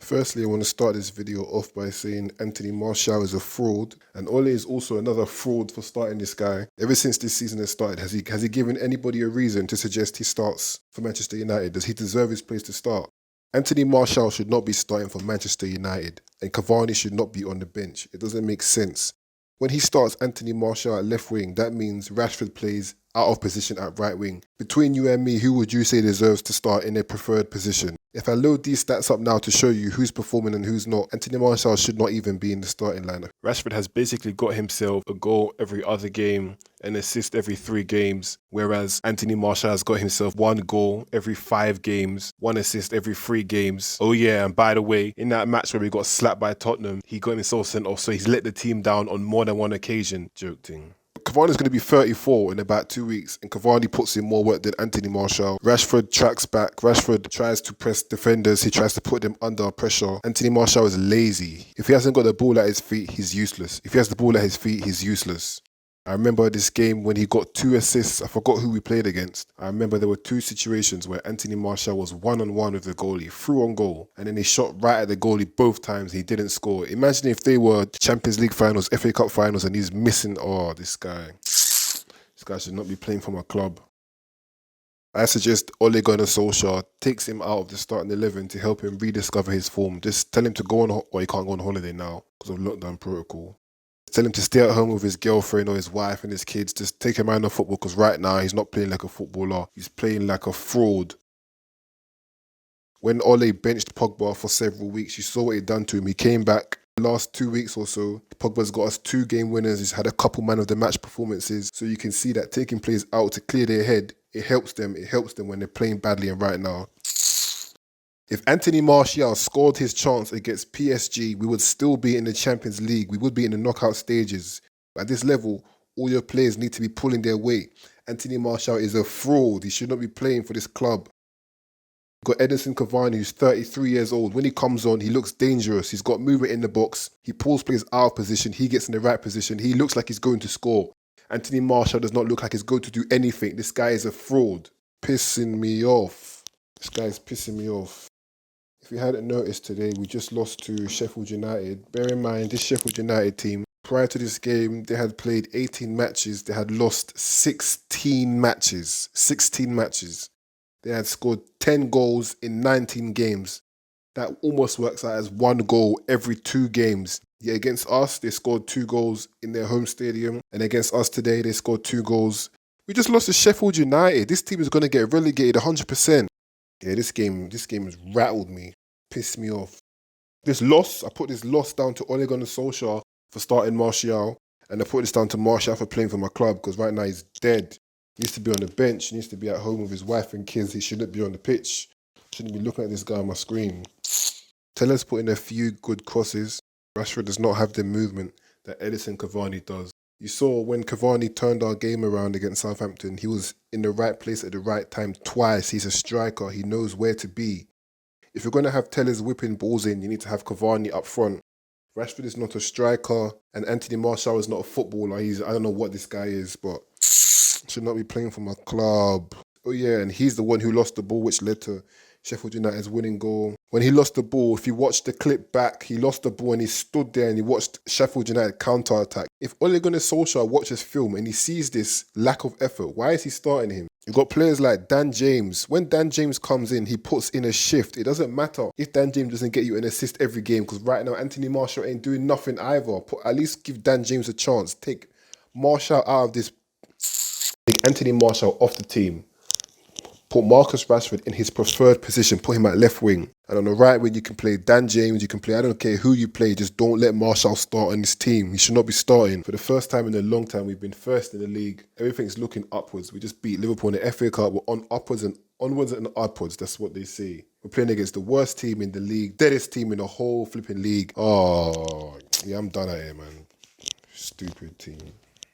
Firstly, I want to start this video off by saying Anthony Martial is a fraud, and Ole is also another fraud for starting this guy. Ever since this season has started, has he given anybody a reason to suggest he starts for Manchester United? Does he deserve his place to start? Anthony Martial should not be starting for Manchester United, and Cavani should not be on the bench. It doesn't make sense. When he starts Anthony Martial at left wing, that means Rashford plays out of position at right wing. Between you and me, who would you say deserves to start in their preferred position? If I load these stats up now to show you who's performing and who's not, Anthony Martial should not even be in the starting lineup. Rashford has basically got himself a goal every other game, an assist every 3 games, whereas Anthony Martial has got himself 1 goal every 5 games, 1 assist every 3 games. Oh yeah, and by the way, in that match where we got slapped by Tottenham, he got himself sent off, so he's let the team down on more than 1 occasion. Joking. Cavani's going to be 34 in about 2 weeks, and Cavani puts in more work than Anthony Martial. Rashford tracks back. Rashford tries to press defenders. He tries to put them under pressure. Anthony Martial is lazy. If he hasn't got the ball at his feet, he's useless. If he has the ball at his feet, he's useless. I remember this game when he got 2 assists. I forgot who we played against. I remember there were 2 situations where Anthony Martial was one-on-one with the goalie, through on goal, and then he shot right at the goalie both times. He didn't score. Imagine if they were Champions League finals, FA Cup finals, and he's missing. Oh, this guy should not be playing for my club. I suggest Ole Gunnar Solskjaer takes him out of the starting 11 to help him rediscover his form. Just tell him to go on, or he can't go on holiday now because of lockdown protocol. Tell him to stay at home with his girlfriend or his wife and his kids. Just take him out of football, because right now he's not playing like a footballer. He's playing like a fraud. When Ole benched Pogba for several weeks, you saw what he'd done to him. He came back the last 2 weeks or so. Pogba's got us 2 game winners. He's had a couple man of the match performances. So you can see that taking players out to clear their head, it helps them. It helps them when they're playing badly. And right now, if Anthony Martial scored his chance against PSG, we would still be in the Champions League. We would be in the knockout stages. At this level, all your players need to be pulling their weight. Anthony Martial is a fraud. He should not be playing for this club. You've got Edinson Cavani, who's 33 years old. When he comes on, he looks dangerous. He's got movement in the box. He pulls players out of position. He gets in the right position. He looks like he's going to score. Anthony Martial does not look like he's going to do anything. This guy is a fraud. Pissing me off. This guy is pissing me off. If you hadn't noticed today, we just lost to Sheffield United. Bear in mind, this Sheffield United team, prior to this game, they had played 18 matches. They had lost 16 matches. 16 matches. They had scored 10 goals in 19 games. That almost works out as 1 goal every 2 games. Yet against us, they scored 2 goals in their home stadium. And against us today, they scored 2 goals. We just lost to Sheffield United. This team is going to get relegated 100%. Yeah, this game has rattled me, pissed me off. This loss, I put this loss down to Ole Gunnar Solskjaer for starting Martial, and I put this down to Martial for playing for my club, because right now he's dead. He needs to be on the bench, he needs to be at home with his wife and kids. He shouldn't be on the pitch. Shouldn't be looking at this guy on my screen. Tellers put in a few good crosses. Rashford does not have the movement that Edinson Cavani does. You saw when Cavani turned our game around against Southampton, he was in the right place at the right time twice. He's a striker. He knows where to be. If you're going to have Tellers whipping balls in, you need to have Cavani up front. Rashford is not a striker, and Anthony Martial is not a footballer. I don't know what this guy is, but should not be playing for my club. Oh yeah, and he's the one who lost the ball, which led to Sheffield United's winning goal. When he lost the ball, if you watch the clip back, he lost the ball and he stood there and he watched Sheffield United counter-attack. If Ole Gunnar Solskjaer watches film and he sees this lack of effort, why is he starting him? You've got players like Dan James. When Dan James comes in, he puts in a shift. It doesn't matter if Dan James doesn't get you an assist every game, because right now Anthony Martial ain't doing nothing either. At least give Dan James a chance. Take Martial out of this. Take Anthony Martial off the team. Put Marcus Rashford in his preferred position. Put him at left wing. And on the right wing, you can play Dan James. You can play, I don't care who you play. Just don't let Martial start on this team. He should not be starting. For the first time in a long time, we've been first in the league. Everything's looking upwards. We just beat Liverpool in the FA Cup. We're on upwards and onwards and upwards. That's what they say. We're playing against the worst team in the league. Deadest team in the whole flipping league. Oh, yeah, I'm done at here, man. Stupid team.